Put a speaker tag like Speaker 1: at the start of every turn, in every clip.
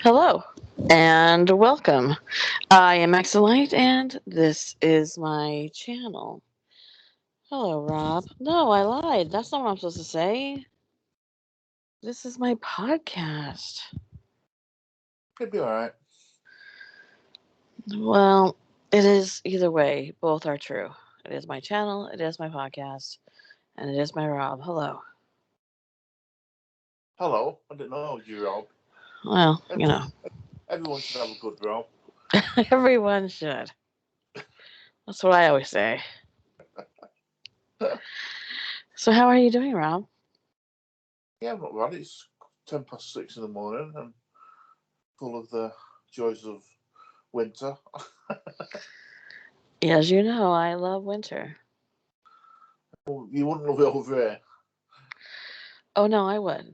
Speaker 1: Hello and welcome. I am Exolite and this is my channel. Hello, Rob. No, I lied. That's not what I'm supposed to say. This is my podcast.
Speaker 2: It'd be alright.
Speaker 1: Well, it is either way. Both are true. It is my channel, it is my podcast, and it is my Rob. Hello.
Speaker 2: Hello, I didn't know you, Rob.
Speaker 1: Well,
Speaker 2: Everyone, everyone should have a good Rob.
Speaker 1: everyone should. That's what I always say. So, how are you doing, Rob?
Speaker 2: Yeah, I'm not bad. It's 6:10 in the morning and full of the joys of winter.
Speaker 1: As you know, I love winter.
Speaker 2: You wouldn't love it over here.
Speaker 1: Oh, no, I would.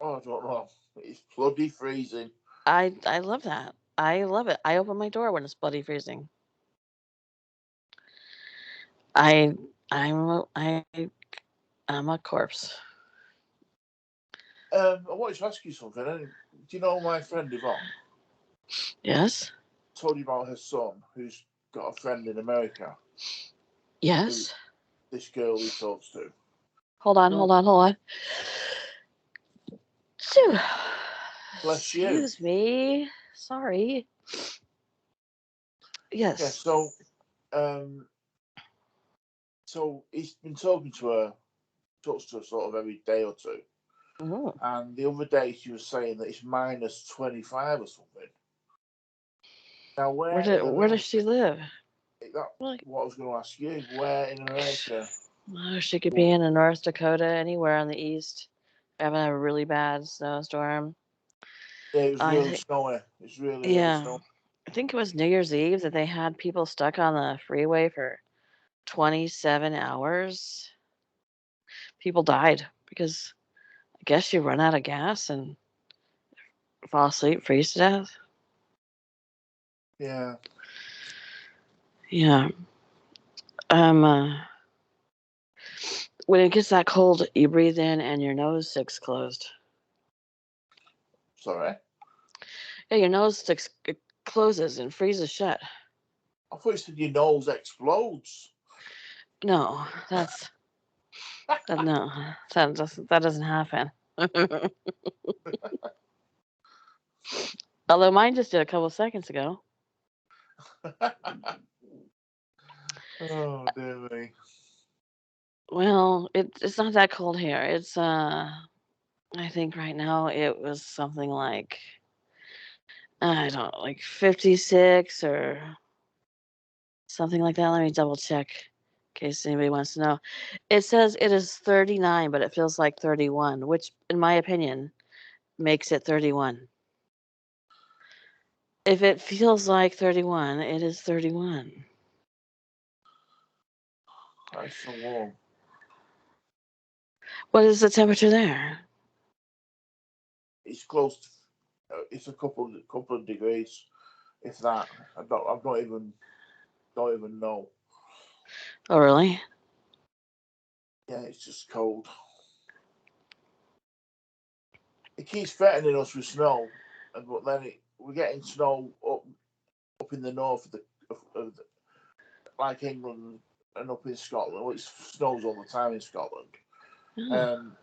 Speaker 2: Oh, I don't know. It's bloody freezing.
Speaker 1: I love that. I love it. I open my door when it's bloody freezing. I I I'm a corpse.
Speaker 2: I wanted to ask you something. Do you know my friend Yvonne?
Speaker 1: Yes.
Speaker 2: Told you about her son who's got a friend in America who
Speaker 1: Yes.
Speaker 2: this girl he talks to.
Speaker 1: Hold on.
Speaker 2: Well,
Speaker 1: Hold on. Hold on. Phew.
Speaker 2: bless you.
Speaker 1: Excuse me. Sorry.
Speaker 2: Yeah,
Speaker 1: Yes.
Speaker 2: um, so he's been talks to her sort of every day or two.
Speaker 1: Oh.
Speaker 2: And the other day she was saying that it's minus 25 or something. Now, where in
Speaker 1: Where does
Speaker 2: America?
Speaker 1: she live?
Speaker 2: That
Speaker 1: Like,
Speaker 2: what I was going to ask you. Where in America?
Speaker 1: oh, she could be in North Dakota, anywhere on the east, having a really bad snowstorm.
Speaker 2: Yeah, it was
Speaker 1: I
Speaker 2: really
Speaker 1: think.
Speaker 2: snowy. It's really, really
Speaker 1: Yeah.
Speaker 2: snowy.
Speaker 1: I think it was New Year's Eve that they had people stuck on the freeway for 27 hours. People died because I guess you run out of gas and fall asleep, freeze to death.
Speaker 2: Yeah.
Speaker 1: Yeah. When it gets that cold, you breathe in and your nose sticks closed.
Speaker 2: Sorry.
Speaker 1: Yeah, your nose sticks it closes and freezes shut.
Speaker 2: I thought you said your nose explodes.
Speaker 1: No, no, that doesn't happen. Although mine just did a couple seconds ago.
Speaker 2: Oh, dear me.
Speaker 1: Well, it's not that cold here. It's I think right now it was something like I don't know, like 56 or something like that. Let me double check in case anybody wants to know. It says it is 39, but it feels like 31, which, in my opinion, makes it 31. If it feels like 31, it is 31.
Speaker 2: That's so warm.
Speaker 1: What is the temperature there?
Speaker 2: It's close to, it's a couple of degrees, if that. I don't even know.
Speaker 1: Oh, really?
Speaker 2: Yeah, it's just cold. It keeps threatening us with snow, but then we're getting snow up in the north of the, like England and up in Scotland. Well, it snows all the time in Scotland.
Speaker 1: Oh.
Speaker 2: Um,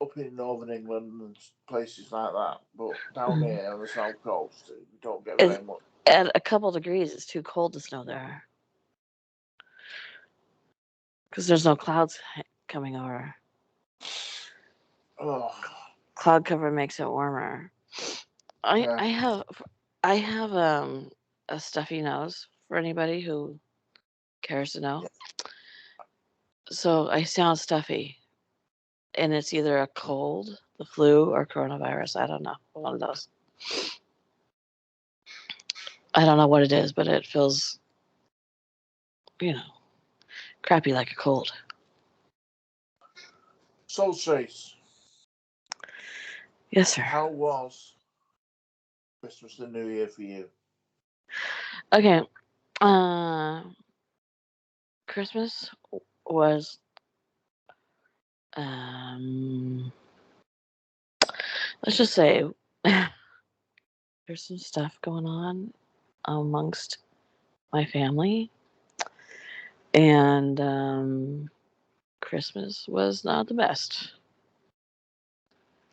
Speaker 2: Up in northern England and places like that, but down
Speaker 1: Mhm.
Speaker 2: here on the south coast, we don't get
Speaker 1: It's,
Speaker 2: very much.
Speaker 1: at a couple degrees, it's too cold to snow there because there's no clouds coming over.
Speaker 2: Oh,
Speaker 1: Cloud cover makes it warmer. I
Speaker 2: yeah,
Speaker 1: I have I have a stuffy nose for anybody who cares to know.
Speaker 2: yeah.
Speaker 1: So I sound stuffy, and it's either a cold, the flu, or coronavirus. I don't know, one of those. I don't know what it is, but it feels, you know, crappy like a cold.
Speaker 2: So, Trace,
Speaker 1: Yes, sir.
Speaker 2: how was Christmas and New Year for you?
Speaker 1: Okay. Uh, Christmas was um, let's just say there's some stuff going on amongst my family, and Christmas was not the best.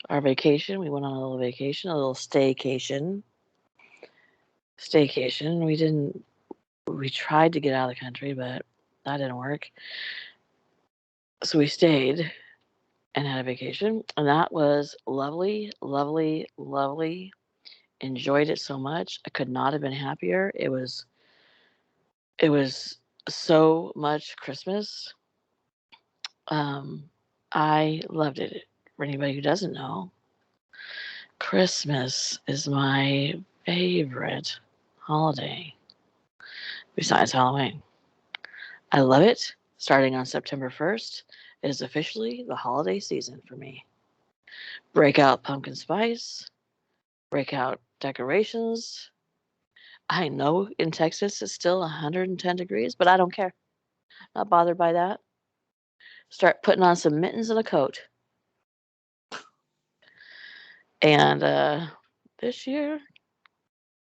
Speaker 1: Our vacation, we went on a little vacation, a little staycation. Staycation. We tried to get out of the country, but that didn't work. So we stayed and had a vacation, and that was lovely, lovely, lovely. Enjoyed it so much. I could not have been happier. It was so much Christmas. Um, I loved it. For anybody who doesn't know, Christmas is my favorite holiday besides Halloween. I love it. Starting on September 1st, it is officially the holiday season for me. Break out pumpkin spice, break out decorations. I know in Texas it's still 110 degrees, but I don't care. Not bothered by that. Start putting on some mittens and a coat. And this year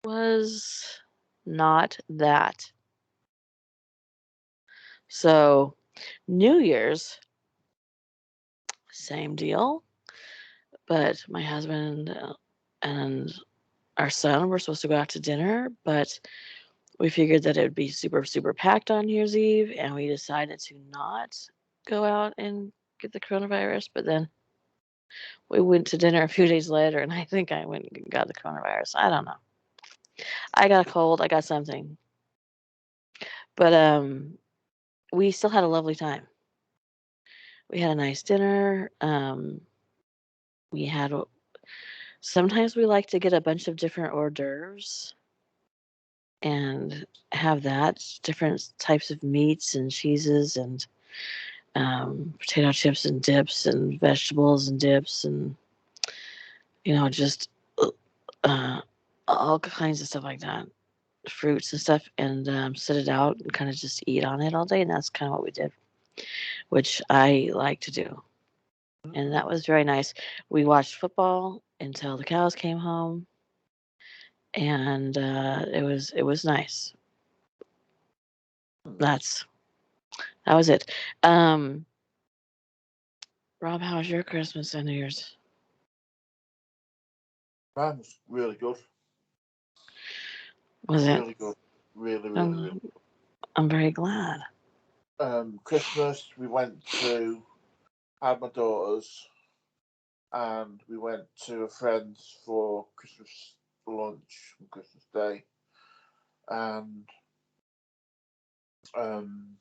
Speaker 1: was not that. So, New Year's, same deal. But my husband and our son were supposed to go out to dinner, but we figured that it would be super, super packed on New Year's Eve, and we decided to not go out and get the coronavirus. But then we went to dinner a few days later, and I think I went and got the coronavirus. I don't know. I got a cold. I got something. But we still had a lovely time. We had a nice dinner. We had sometimes we like to get a bunch of different hors d'oeuvres and have that different types of meats and cheeses and potato chips and dips and vegetables and dips and just uh, all kinds of stuff like that, fruits and stuff, and sit it out and kind of just eat on it all day. And that's kind of what we did, which I like to do. And that was very nice. We watched football until the cows came home, and it was nice. That's that was it. Um, Rob, how was your Christmas and New Year's?
Speaker 2: Mine was really good.
Speaker 1: Was it?
Speaker 2: Really good. Really, really, really.
Speaker 1: Um, I'm very glad.
Speaker 2: Christmas, we went to, had my daughters, and we went to a friend's for Christmas lunch on Christmas Day. And um,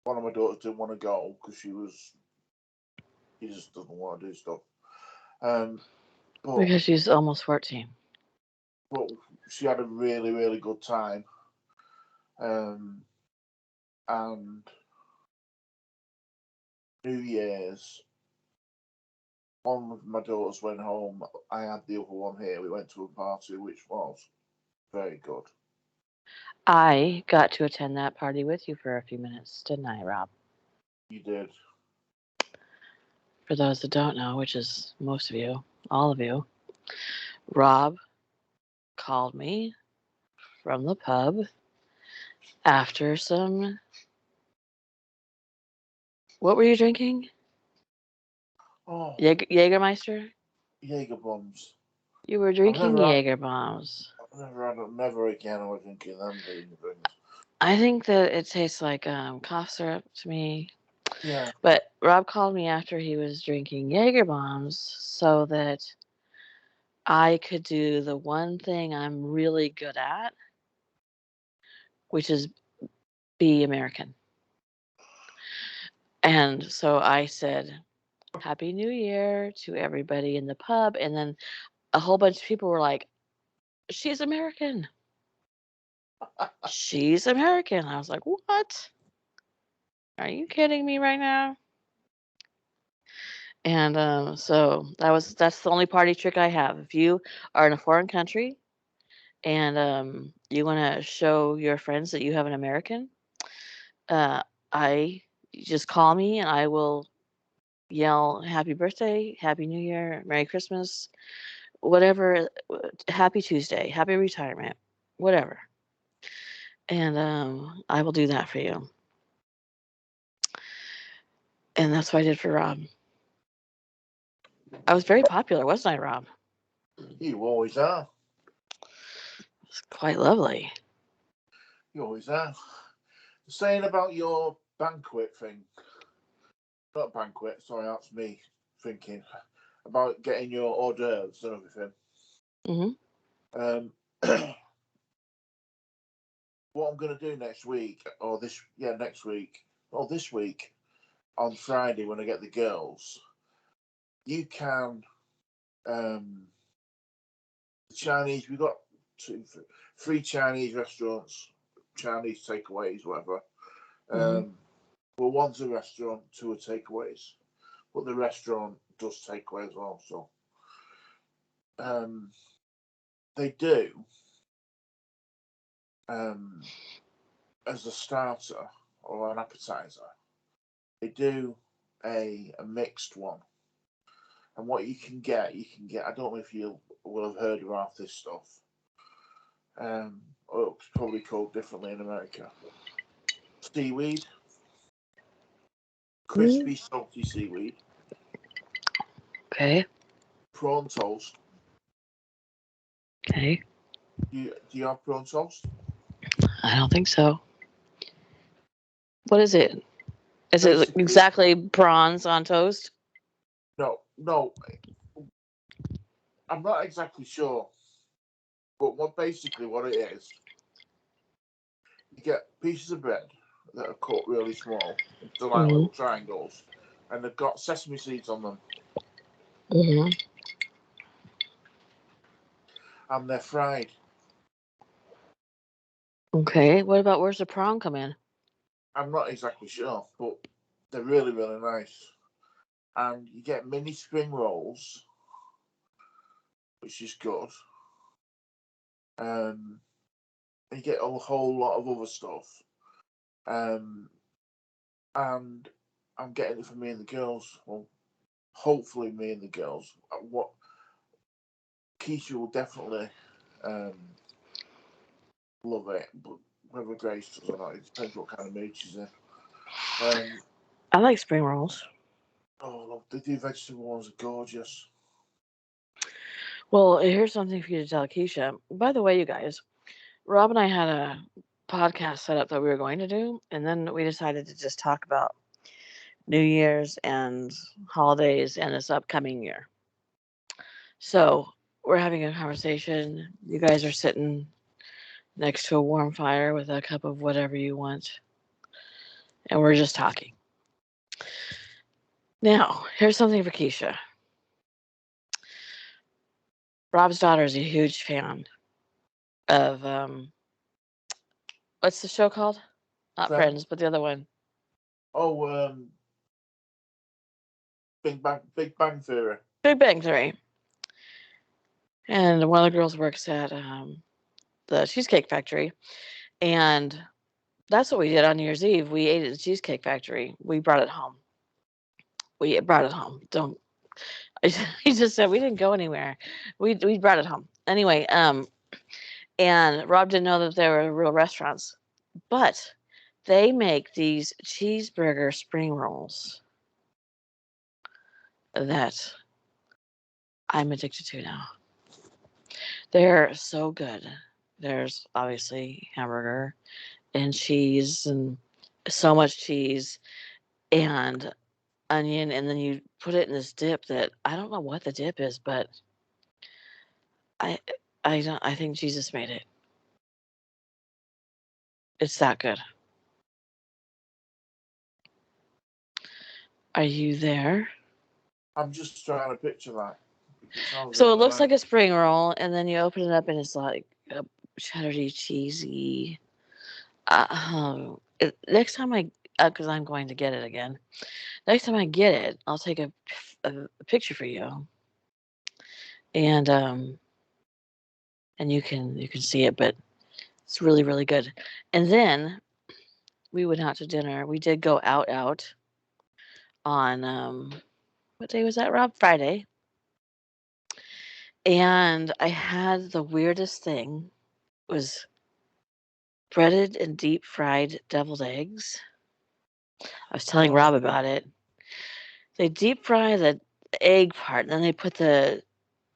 Speaker 2: one of my daughters didn't want to go because she just doesn't want to do stuff. Um, but
Speaker 1: Because she's almost 14.
Speaker 2: but she had a really, really good time. Um, and New Year's, one of my daughters went home. I had the other one here. We went to a party, which was very good.
Speaker 1: I got to attend that party with you for a few minutes, didn't I, Rob?
Speaker 2: You did.
Speaker 1: For those that don't know, which is most of you, all of you, Rob called me from the pub after some. What were you drinking?
Speaker 2: Oh,
Speaker 1: Jägermeister?
Speaker 2: Jaeger bombs.
Speaker 1: You were
Speaker 2: I've
Speaker 1: drinking
Speaker 2: never had.
Speaker 1: Jaeger bombs.
Speaker 2: I've never had. Never again. I was drinking them things.
Speaker 1: I think that it tastes like cough syrup to me.
Speaker 2: Yeah.
Speaker 1: But Rob called me after he was drinking Jaeger bombs so that I could do the one thing I'm really good at, which is be American. And so I said, Happy New Year to everybody in the pub. And then a whole bunch of people were like, She's American. She's American. I was like, What? Are you kidding me right now? And so that's the only party trick I have. If you are in a foreign country and you want to show your friends that you have an American, uh, I you just call me and I will yell Happy Birthday, Happy New Year, Merry Christmas, whatever. Happy Tuesday, happy retirement, whatever. And I will do that for you. And that's what I did for Rob. I was very popular, wasn't I, Rob?
Speaker 2: You always are.
Speaker 1: It's quite lovely.
Speaker 2: You always are. Saying about your banquet thing. Not banquet, sorry, that's me thinking. About getting your hors d'oeuvres and everything.
Speaker 1: Hmm.
Speaker 2: What I'm going to do next week, this week, on Friday when I get the girls, you can, Chinese, we've got three Chinese restaurants, Chinese takeaways, whatever. Well, one's a restaurant, two are takeaways, but the restaurant does takeaway as well. So, they do, as a starter or an appetizer, they do a mixed one. And what you can get, I don't know if you will have heard about this stuff. Or it's probably called differently in America. Seaweed, crispy, salty seaweed.
Speaker 1: Okay.
Speaker 2: Prawn toast.
Speaker 1: Okay.
Speaker 2: Do you have prawn toast?
Speaker 1: I don't think so. What is it? Is it
Speaker 2: Basically,
Speaker 1: exactly prawns on toast?
Speaker 2: no, I'm not exactly sure. But what it is, you get pieces of bread that are cut really small into like little triangles, and they've got sesame seeds on them, and they're fried.
Speaker 1: Okay. What about where's the prawn come in?
Speaker 2: I'm not exactly sure, but they're really, really nice. And you get mini spring rolls, which is good. And you get a whole lot of other stuff. And I'm getting it for me and the girls. Well, hopefully me and the girls. What Keisha will definitely love it, but whether Grace does or not, it depends what kind of mood she's in.
Speaker 1: I like spring rolls.
Speaker 2: Oh, look, they do vegetable ones are gorgeous.
Speaker 1: Well, here's something for you to tell Keisha. By the way, you guys, Rob and I had a podcast set up that we were going to do, and then we decided to just talk about New Year's and holidays and this upcoming year. So we're having a conversation. You guys are sitting next to a warm fire with a cup of whatever you want, and we're just talking. Now, here's something for Keisha. Rob's daughter is a huge fan of what's the show called? Not Friends, but the other one.
Speaker 2: Oh, Big Bang Theory.
Speaker 1: Big Bang Theory. And one of the girls works at the Cheesecake Factory, and that's what we did on New Year's Eve. We ate at the Cheesecake Factory. We brought it home. We brought it home. Don't. He just said we didn't go anywhere. We brought it home anyway. And Rob didn't know that there were real restaurants, but they make these cheeseburger spring rolls that I'm addicted to now. They're so good. There's obviously hamburger and cheese and so much cheese and onion, and then you put it in this dip that I don't know what the dip is, but I I think Jesus made it. It's that good. Are you there?
Speaker 2: I'm just trying to picture that.
Speaker 1: So it looks like a spring roll, and then you open it up, and it's like a cheddar cheesy. Next time because I'm going to get it again. Next time I get it, I'll take a picture for you, and you can see it, but it's really really good. And then we went out to dinner. We did go out on what day was that, Rob? Friday. And I had the weirdest thing was breaded and deep fried deviled eggs. I was telling Rob about it. They deep fry the egg part, and then they put the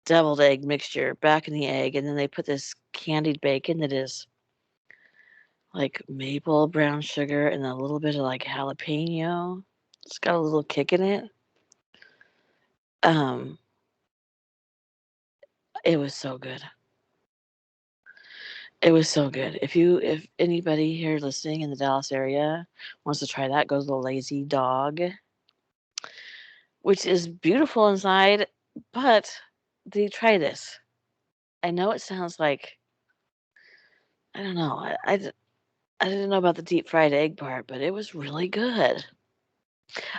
Speaker 1: deviled egg mixture back in the egg, and then they put this candied bacon that is like maple brown sugar and a little bit of like jalapeno. It's got a little kick in it. Um, it was so good. It was so good. If anybody here listening in the Dallas area wants to try that, go to the Lazy Dog, which is beautiful inside, but try this. I know it sounds like I don't know. I didn't know about the deep fried egg part, but it was really good.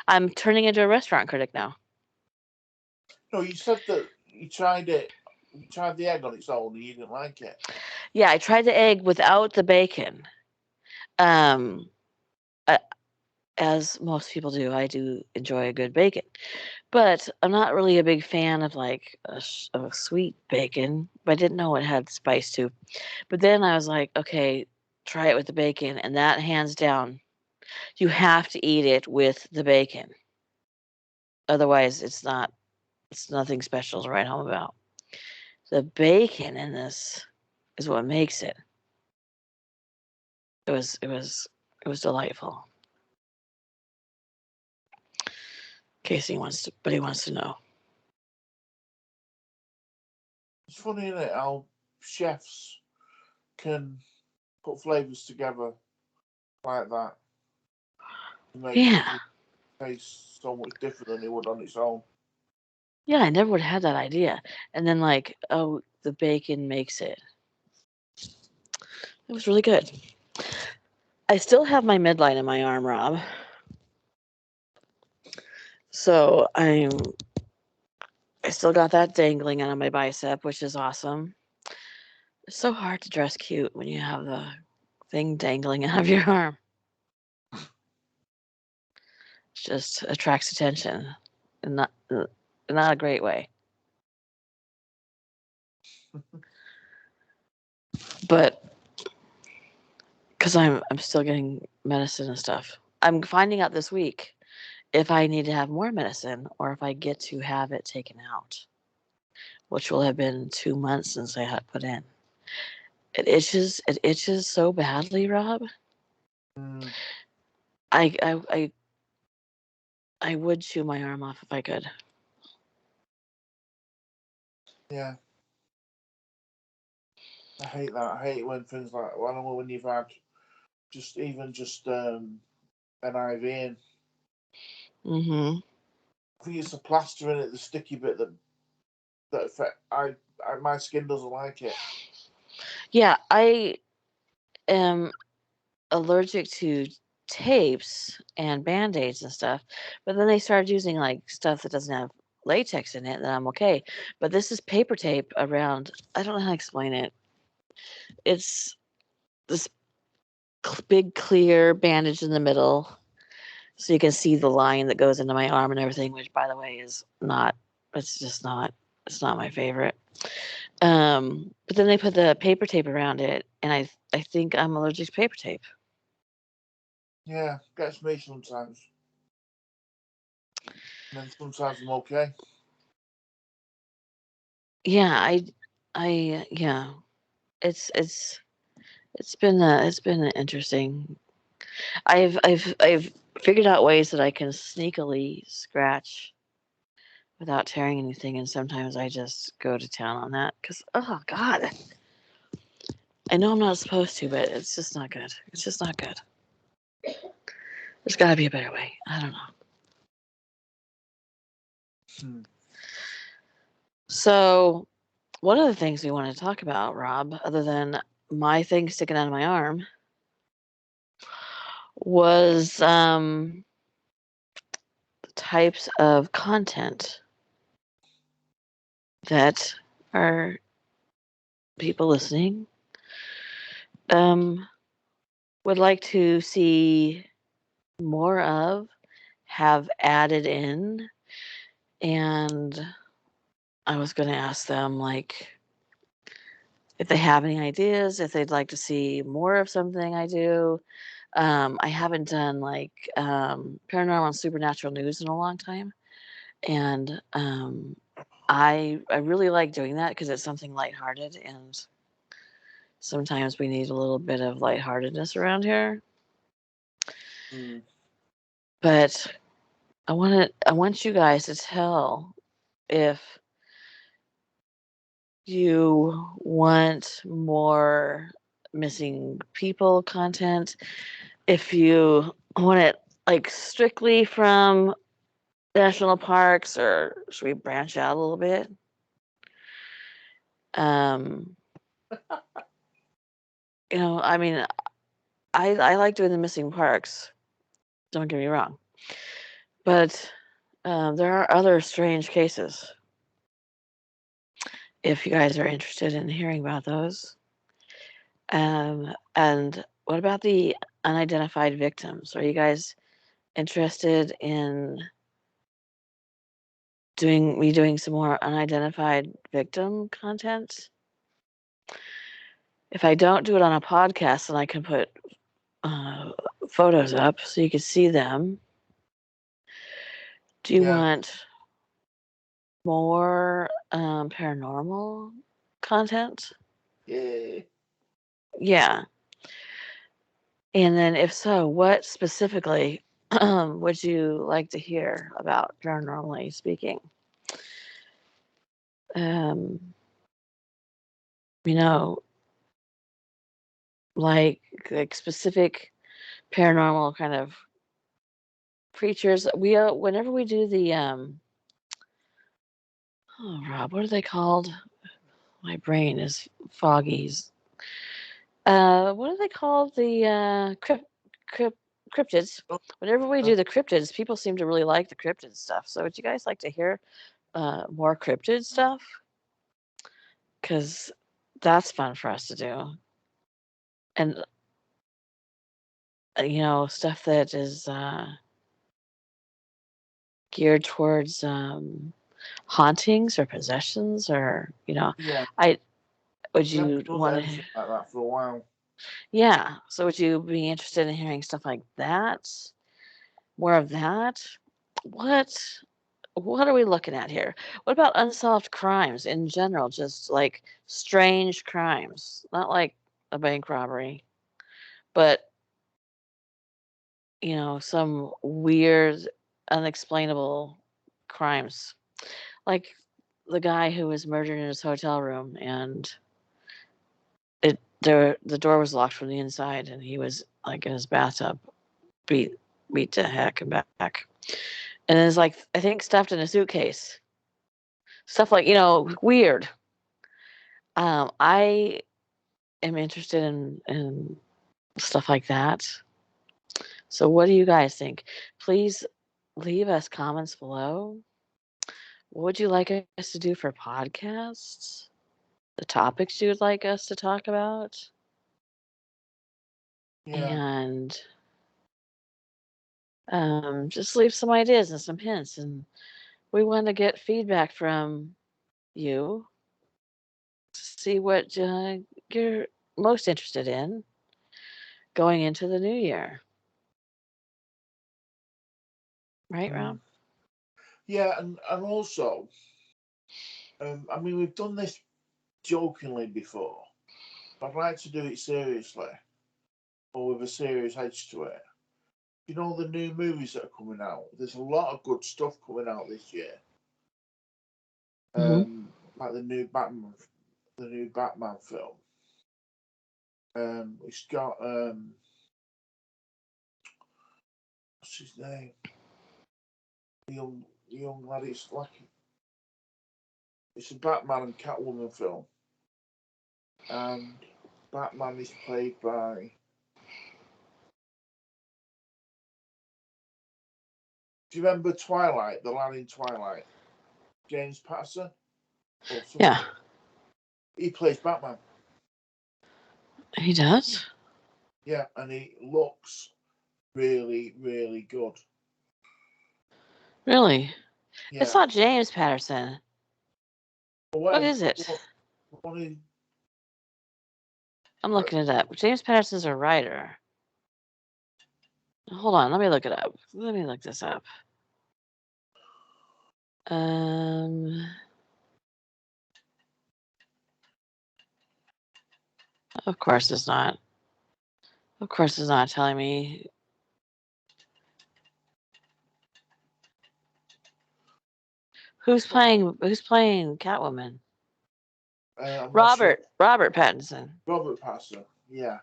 Speaker 1: I'm turning into a restaurant critic now.
Speaker 2: No, you said that you tried it. You tried the egg on its own and you didn't like it.
Speaker 1: Yeah, I tried the egg without the bacon. Um, as most people do, I do enjoy a good bacon, but I'm not really a big fan of like of a sweet bacon. But I didn't know it had spice too. But then I was like, okay, try it with the bacon, and that hands down, you have to eat it with the bacon. Otherwise, it's nothing special to write home about. The bacon in this is what makes it. It was delightful. Casey but he wants to know.
Speaker 2: It's funny, isn't it, how chefs can put flavors together like that to make
Speaker 1: Yeah.
Speaker 2: food taste so much different than it would on its own.
Speaker 1: Yeah, I never would have had that idea. And then like, oh, the bacon makes it. It was really good. I still have my midline in my arm, Rob. So I still got that dangling out of my bicep, which is awesome. It's so hard to dress cute when you have the thing dangling out of your arm. It just attracts attention, and not a great way. But because I'm still getting medicine and stuff, I'm finding out this week if I need to have more medicine or if I get to have it taken out, which will have been 2 months since I had put in. It itches so badly, Rob.
Speaker 2: Mm.
Speaker 1: I I I I would chew my arm off if I could.
Speaker 2: Yeah. I hate that. I hate when things like when you've had just an IV in.
Speaker 1: Mhm.
Speaker 2: I think it's the plaster in it, the sticky bit that affect. My skin doesn't like it.
Speaker 1: Yeah, I am allergic to tapes and band-aids and stuff, but then they started using like stuff that doesn't have latex in it, then I'm okay. But this is paper tape around. I don't know how to explain it. It's this big clear bandage in the middle, so you can see the line that goes into my arm and everything. Which, by the way, is not. It's just not. It's not my favorite. But then they put the paper tape around it, and I think I'm allergic to paper tape.
Speaker 2: Yeah, gets me sometimes. And then sometimes I'm okay.
Speaker 1: Yeah, yeah. It's it's been interesting. I've figured out ways that I can sneakily scratch without tearing anything, and sometimes I just go to town on that because oh god, I know I'm not supposed to, but it's just not good. It's just not good. There's got to be a better way. I don't know.
Speaker 2: Hmm.
Speaker 1: So one of the things we want to talk about, Rob, other than my thing sticking out of my arm, was the types of content that are people listening would like to see more of, have added in, and I was going to ask them, like, if they have any ideas, if they'd like to see more of something I do. I haven't done, like, paranormal and supernatural news in a long time, and I really like doing that because it's something lighthearted, and sometimes we need a little bit of lightheartedness around here.
Speaker 2: Mm.
Speaker 1: But I want you guys to tell if you want more missing people content, if you want it like strictly from national parks, or should we branch out a little bit? Um, I mean, I like doing the missing parks. Don't get me wrong, but there are other strange cases. If you guys are interested in hearing about those, and what about the unidentified victims? Are you guys interested in doing some more unidentified victim content? If I don't do it on a podcast, then I can put uh, photos up so you can see them. Do you
Speaker 2: Yeah.
Speaker 1: want more paranormal content?
Speaker 2: Yeah.
Speaker 1: Yeah. And then, if so, what specifically would you like to hear about, paranormally speaking? Um, you know, like specific paranormal kind of creatures. Whenever we do the oh, Rob, what are they called? My brain is foggy. What are they called? The cryptids.
Speaker 2: Oh,
Speaker 1: Whenever we
Speaker 2: uh,
Speaker 1: do the cryptids, people seem to really like the cryptid stuff. So would you guys like to hear more cryptid stuff? Because that's fun for us to do. And stuff that is geared towards hauntings or possessions, or
Speaker 2: yeah.
Speaker 1: I would
Speaker 2: We haven't
Speaker 1: you
Speaker 2: done
Speaker 1: want to?
Speaker 2: anything like that for a while.
Speaker 1: Yeah. So would you be interested in hearing stuff like that? More of that? What what are we looking at here? What about unsolved crimes in general? Just like strange crimes, not like a bank robbery, but some weird, unexplainable crimes. Like the guy who was murdered in his hotel room, and the door was locked from the inside, and he was like in his bathtub, beat beat to heck and back. And it's like, I think, stuffed in a suitcase. Stuff like, weird. I am interested in stuff like that. So what do you guys think? Please leave us comments below. What would you like us to do for podcasts? The topics you would like us to talk about?
Speaker 2: Yeah.
Speaker 1: And just leave some ideas and some hints. And we want to get feedback from you to see what you're most interested in going into the new year. Right,
Speaker 2: Mm.
Speaker 1: Rob?
Speaker 2: Yeah, and also, I mean, we've done this jokingly before. I'd like to do it seriously, or with a serious edge to it. The new movies that are coming out. There's a lot of good stuff coming out this year.
Speaker 1: Hmm.
Speaker 2: Like the new Batman film. It's got what's his name? The young lad. It's a Batman and Catwoman film, and Batman is played by. Do you remember Twilight? The lad in Twilight, James Patterson, or something.
Speaker 1: Yeah,
Speaker 2: He plays Batman.
Speaker 1: he does.
Speaker 2: Yeah, and he looks really, really good.
Speaker 1: Really? It's
Speaker 2: Yeah,
Speaker 1: not James Patterson. What is it?
Speaker 2: What
Speaker 1: I'm looking it up. James Patterson's a writer. Hold on, let me look it up. Let me look this up. Of course it's not. Of course it's not telling me. Who's playing Catwoman? Robert Pattinson.
Speaker 2: Robert Pattinson. Yeah,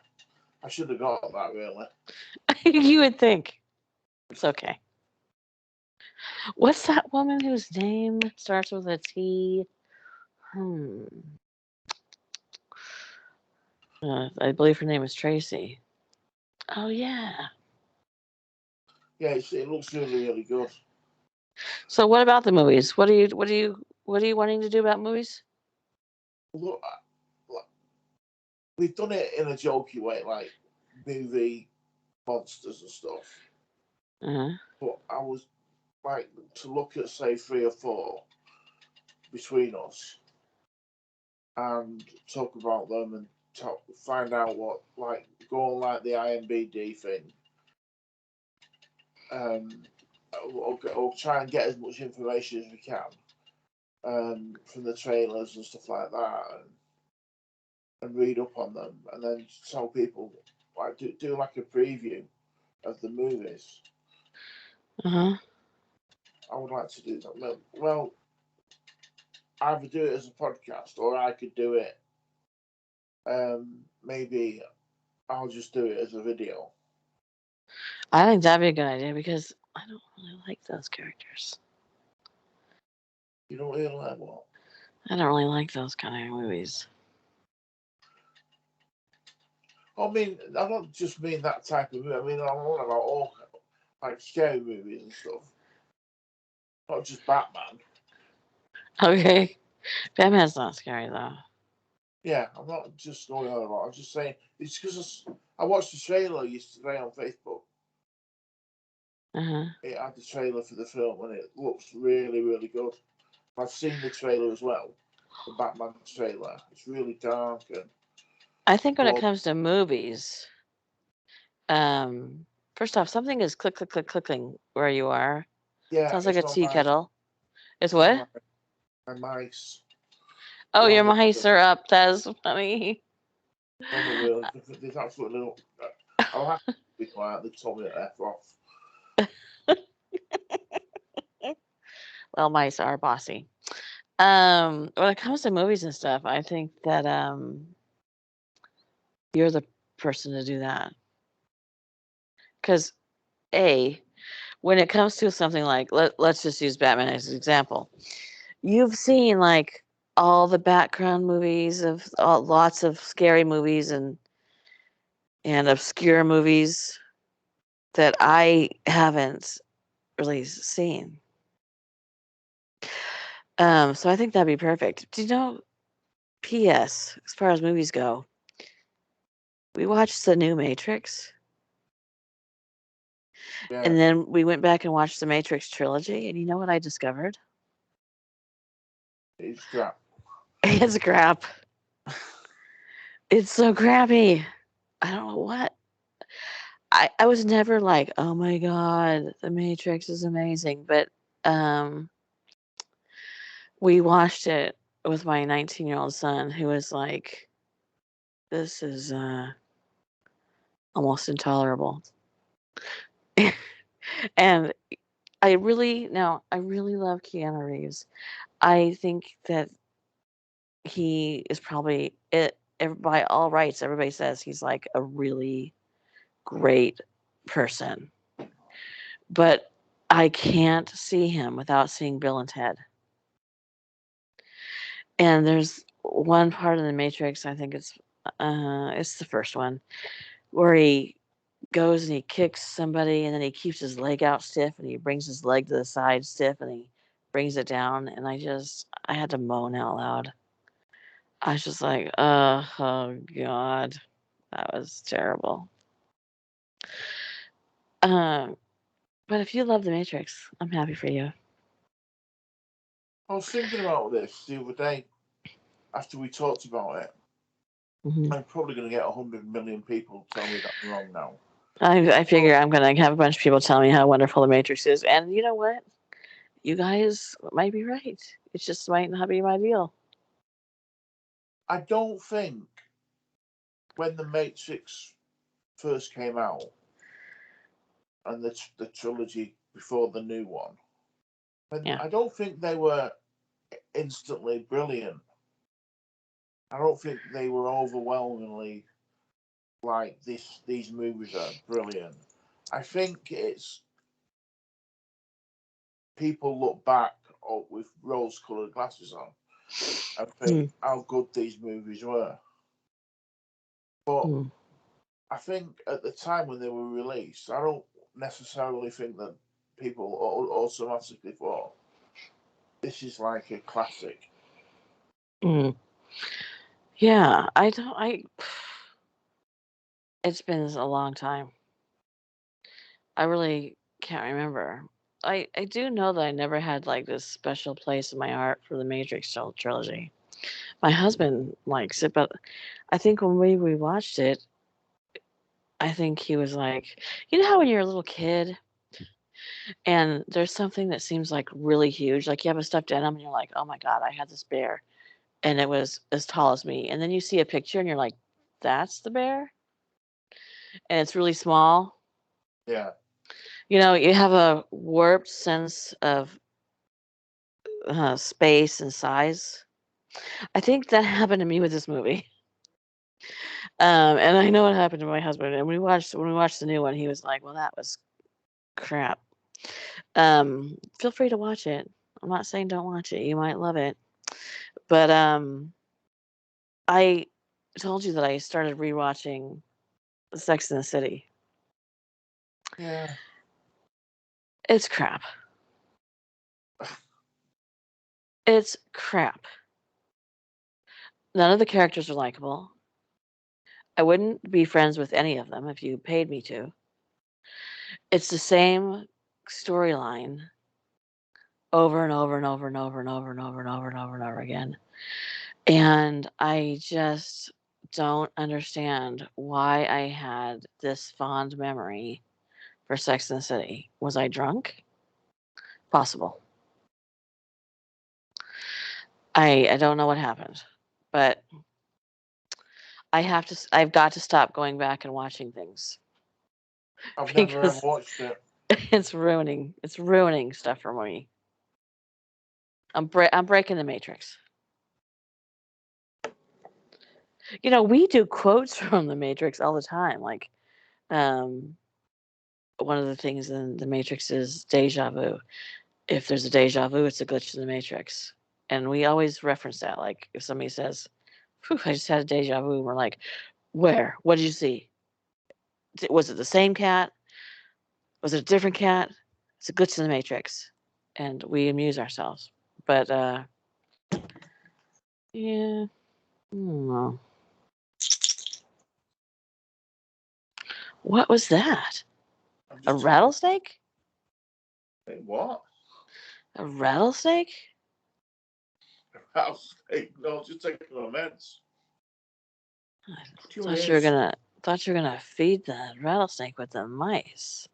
Speaker 2: I should have got that really.
Speaker 1: You would think. It's okay. What's that woman whose name starts with a T? I believe her name is Tracy. Oh yeah.
Speaker 2: Yeah, it looks really, really good.
Speaker 1: So what about the movies? What are you wanting to do about movies?
Speaker 2: Look, we've done it in a jokey way, like movie monsters and stuff. But I was like to look at say 3 or 4 between us and talk about them and find out what go on like the IMBD thing. Or try and get as much information as we can from the trailers and stuff like that, and read up on them, and then tell people like do like a preview of the movies. I would like to do that. Well, either do it as a podcast or I could do it. Maybe I'll just do it as a video.
Speaker 1: I think that'd be a good idea because I don't really like those characters.
Speaker 2: You don't really like what?
Speaker 1: I don't really like those kind of movies.
Speaker 2: I mean, I don't just mean that type of movie. I mean, I'm all about all like scary movies and stuff. Not just Batman.
Speaker 1: Okay. Batman's not scary though.
Speaker 2: Yeah, I'm not just going on about. I'm just saying it's because I watched the trailer yesterday on Facebook. It had the trailer for the film and it looks really, really good. I've seen the trailer as well, the Batman trailer. It's really dark and.
Speaker 1: I think when it comes to movies, first off, something is clicking where you are.
Speaker 2: Yeah,
Speaker 1: sounds like a tea kettle. It's what?
Speaker 2: My mice.
Speaker 1: Oh, your mice are up. That's funny.
Speaker 2: No, they will. There's absolutely no. I'll have to be quiet. They told me to F off.
Speaker 1: Well, mice are bossy. When it comes to movies and stuff, I think that you're the person to do that. Because when it comes to something like let's just use Batman as an example. You've seen like all the background movies of lots of scary movies and obscure movies that I haven't really seen. So I think that'd be perfect. Do you know? P.S. As far as movies go, we watched the new Matrix. Yeah. And then we went back and watched the Matrix trilogy, and you know what I discovered?
Speaker 2: It's crap.
Speaker 1: It's crap. It's so crappy. I don't know what. I was never like, oh my god, the Matrix is amazing. But we watched it with my 19-year-old son, who was like, this is almost intolerable. And I really love Keanu Reeves. I think that he is probably it. By all rights, everybody says he's like a really great person. But I can't see him without seeing Bill and Ted. And there's one part in the Matrix, I think it's the first one, where he goes and he kicks somebody and then he keeps his leg out stiff and he brings his leg to the side stiff and he brings it down, and I had to moan out loud. I was just like, oh god, that was terrible. But if you love the Matrix, I'm happy for you.
Speaker 2: I was thinking about this the other day. after we talked about it,
Speaker 1: Mhm.
Speaker 2: I'm probably going to get 100 million people tell me that I'm wrong now.
Speaker 1: I figure I'm gonna have a bunch of people tell me how wonderful The Matrix is, and you know what? You guys might be right. It just might not be my deal.
Speaker 2: I don't think when The Matrix first came out and the trilogy before the new one,
Speaker 1: Yeah.
Speaker 2: I don't think they were instantly brilliant. I don't think they were overwhelmingly like this. These movies are brilliant. I think it's people look back with rose-colored glasses on and think how good these movies were. But I think at the time when they were released, I don't necessarily think that people automatically thought this is like a classic.
Speaker 1: Yeah, I don't. It's been a long time. I really can't remember. I do know that I never had like this special place in my heart for the Matrix trilogy. My husband likes it, but I think when we rewatched it, I think he was like, you know how when you're a little kid and there's something that seems like really huge, like you have a stuffed animal and you're like, oh my god, I had this bear and it was as tall as me, and then you see a picture and you're like, that's the bear, and it's really small.
Speaker 2: Yeah.
Speaker 1: You know, you have a warped sense of space and size. I think that happened to me with this movie. And I know it happened to my husband. And when we watched the new one, he was like, "Well, that was crap." Feel free to watch it. I'm not saying don't watch it. You might love it. But I told you that I started rewatching Sex and the City.
Speaker 2: Yeah.
Speaker 1: It's crap. It's crap. None of the characters are likable. I wouldn't be friends with any of them if you paid me to. It's the same storyline over and over and over and over and over and over and over and over and over again. And I just don't understand why I had this fond memory for Sex and the City. Was I drunk? Possible. I don't know what happened, but I've got to stop going back and watching things
Speaker 2: I've never ever
Speaker 1: because
Speaker 2: watched it.
Speaker 1: it's ruining stuff for me. I'm breaking the Matrix. You know, we do quotes from the Matrix all the time. Like, um, one of the things in the Matrix is deja vu. If there's a deja vu, it's a glitch in the Matrix. And we always reference that. Like, if somebody says, "Phew, I just had a deja vu," we're like, "Where? What did you see? Was it the same cat? Was it a different cat? It's a glitch in the Matrix." And we amuse ourselves. But, yeah, I don't know. What was that? A rattlesnake?
Speaker 2: Wait, what?
Speaker 1: A rattlesnake?
Speaker 2: Rattlesnake? No, just taking my meds.
Speaker 1: I thought you were gonna feed the rattlesnake with the mice.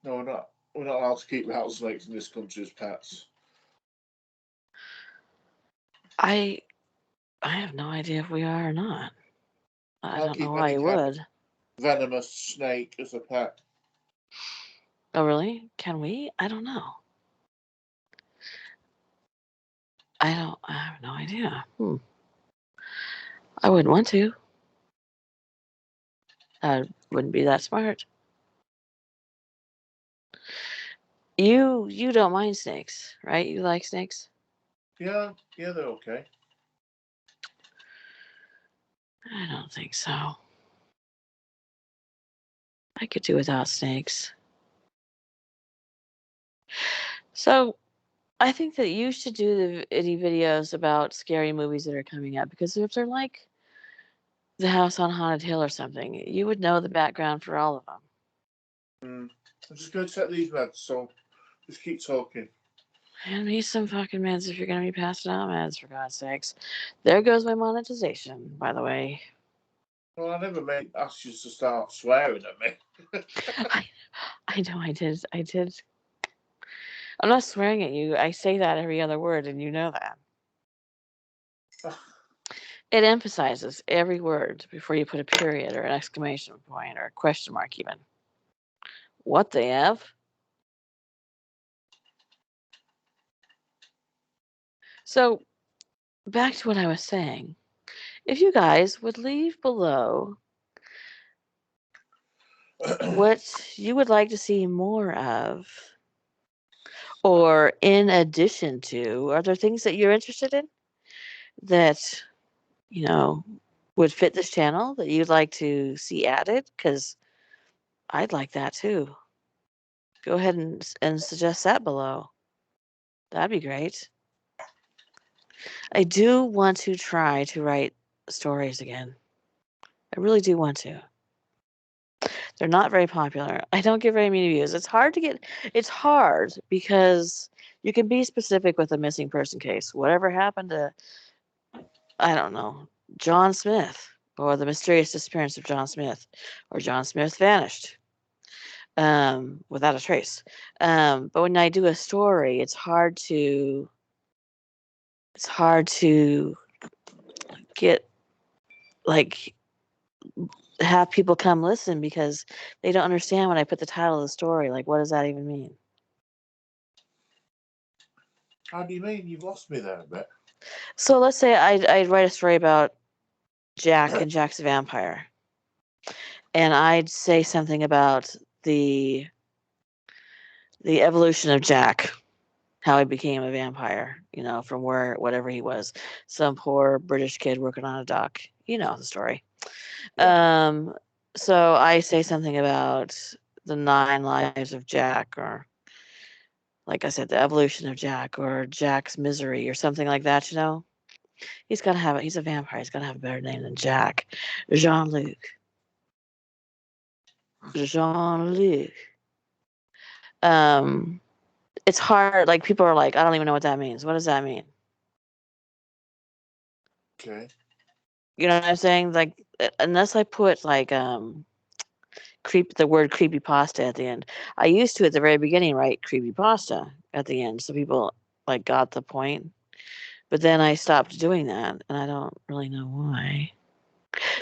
Speaker 2: No, we're not. We're not allowed to keep rattlesnakes in this country as pets.
Speaker 1: I have no idea if we are or not. I
Speaker 2: Can't
Speaker 1: don't know
Speaker 2: keep
Speaker 1: why
Speaker 2: any
Speaker 1: you
Speaker 2: kind of
Speaker 1: would.
Speaker 2: venomous snake as a pet.
Speaker 1: Oh, really? Can we? I don't know. I have no idea. I wouldn't want to. I wouldn't be that smart. You don't mind snakes, right? You like snakes?
Speaker 2: Yeah, they're okay.
Speaker 1: I don't think so. I could do without snakes. So I think that you should do any videos about scary movies that are coming up, because if they're like The House on Haunted Hill or something, you would know the background for all of them.
Speaker 2: I'm just going to take these meds, so just keep talking.
Speaker 1: Hand me some fucking meds if you're gonna be passing out meds, for God's sakes. There goes my monetization, by the way.
Speaker 2: Well, I never asked you to start swearing at me.
Speaker 1: I know I did. I'm not swearing at you. I say that every other word, and you know that. It emphasizes every word before you put a period or an exclamation point or a question mark, even. What the F? So, back to what I was saying. If you guys would leave below what you would like to see more of, or in addition to, are there things that you're interested in that, you know, would fit this channel that you'd like to see added? Because I'd like that too. Go ahead and suggest that below. That'd be great. I do want to try to write stories again. I really do want to. They're not very popular. I don't get very many views. It's hard because you can be specific with a missing person case. Whatever happened to, I don't know, John Smith, or the mysterious disappearance of John Smith, or John Smith vanished without a trace. But when I do a story, it's hard to get, like, have people come listen because they don't understand when I put the title of the story. Like, what does that even mean?
Speaker 2: How do you mean? You've lost me there a bit.
Speaker 1: So let's say I'd write a story about Jack and Jack's a vampire, and I'd say something about the evolution of Jack, how he became a vampire, from whatever he was, some poor British kid working on a dock. You know the story.
Speaker 2: Yeah.
Speaker 1: So I say something about the 9 lives of Jack, or like I said, the evolution of Jack, or Jack's misery, or something like that. He's got to have it. He's a vampire. He's got to have a better name than Jack. Jean-Luc. Jean-Luc. It's hard. Like, people are like, I don't even know what that means. What does that mean?
Speaker 2: Okay.
Speaker 1: You know what I'm saying? Like, unless I put like the word creepypasta at the end. I used to at the very beginning write creepypasta at the end, so people like got the point. But then I stopped doing that, and I don't really know why.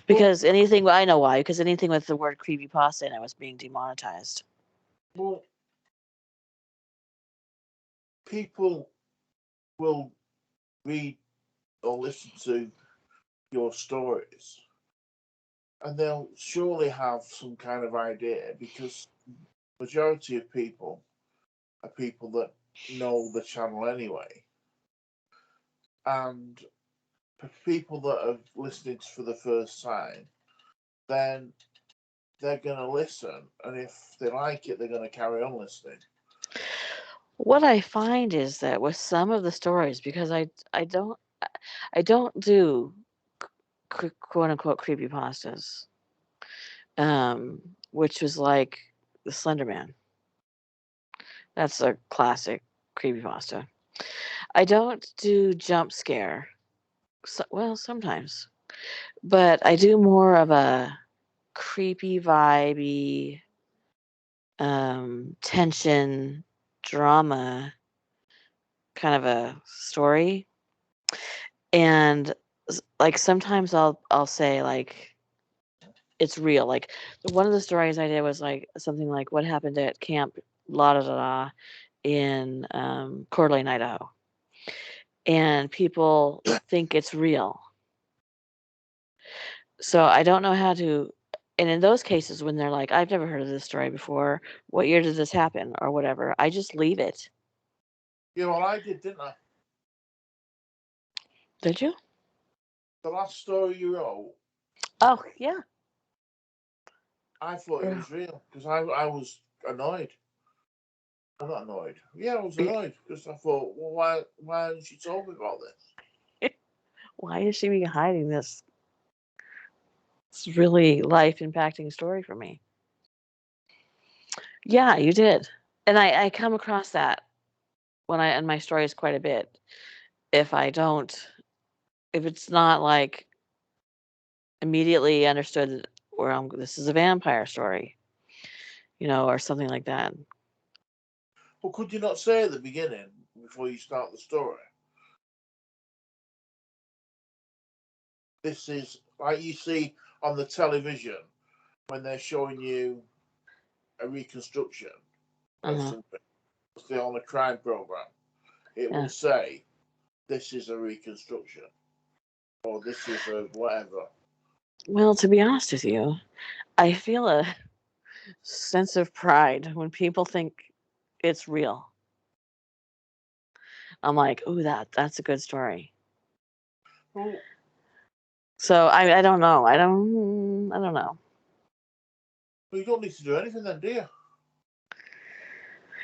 Speaker 1: Because I know why. Because anything with the word creepypasta in it was being demonetized.
Speaker 2: Well, people will read or listen to your stories, and they'll surely have some kind of idea, because majority of people are people that know the channel anyway. And for people that are listening for the first time, then they're going to listen, and if they like it, they're going to carry on listening.
Speaker 1: What I find is that with some of the stories, because I don't do quote unquote creepypastas, which was like the Slender Man. That's a classic creepypasta. I don't do jump scare. Well, sometimes, but I do more of a creepy, vibey, tension, drama kind of a story. And like sometimes I'll say like it's real. Like one of the stories I did was like something like what happened at Camp La Da Da Da in Coeur d'Alene, Idaho, and people think it's real. So I don't know how to. And in those cases, when they're like, "I've never heard of this story before. What year did this happen?" or whatever, I just leave it.
Speaker 2: You know what I did, didn't I?
Speaker 1: Did you?
Speaker 2: The last story you wrote,
Speaker 1: Oh yeah.
Speaker 2: I thought it was real, because I was annoyed. I'm not annoyed. Yeah, I was annoyed because I thought, well, why didn't she tell me about this?
Speaker 1: Why is she be hiding this? It's really life impacting story for me. Yeah, you did. And I come across that when I end my stories quite a bit. If I don't, if it's not like immediately understood where this is a vampire story, or something like that.
Speaker 2: Well, could you not say at the beginning before you start the story? This is like you see on the television when they're showing you a reconstruction of
Speaker 1: Uh-huh.
Speaker 2: something. If they're on a crime program, it
Speaker 1: Yeah.
Speaker 2: will say, "This is a reconstruction," or "This is a whatever."
Speaker 1: Well, to be honest with you, I feel a sense of pride when people think it's real. I'm like, "Ooh, that's a good story."
Speaker 2: Well,
Speaker 1: So I don't know. I don't know.
Speaker 2: you don't need to do anything then, do you?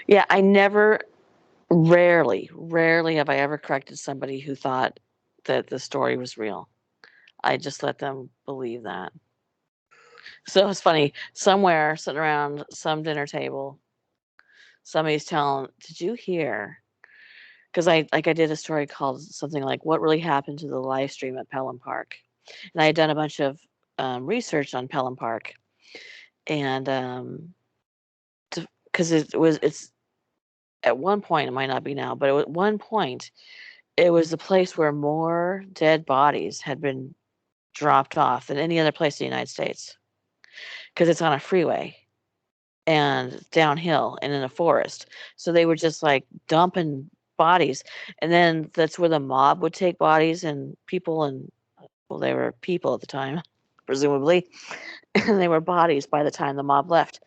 Speaker 1: Yeah, rarely have I ever corrected somebody who thought that the story was real. I just let them believe that. So it's funny. Somewhere sitting around some dinner table, somebody's telling, "Did you hear?" Because I did a story called something like "What Really Happened to the Live Stream at Pelham Park," and I had done a bunch of research on Pelham Park, and because it's at one point, it might not be now, but at one point it was the place where more dead bodies had been dropped off than any other place in the United States because it's on a freeway and downhill and in a forest. So they were just like dumping bodies. And then that's where the mob would take bodies and people, and well, they were people at the time, presumably, and they were bodies by the time the mob left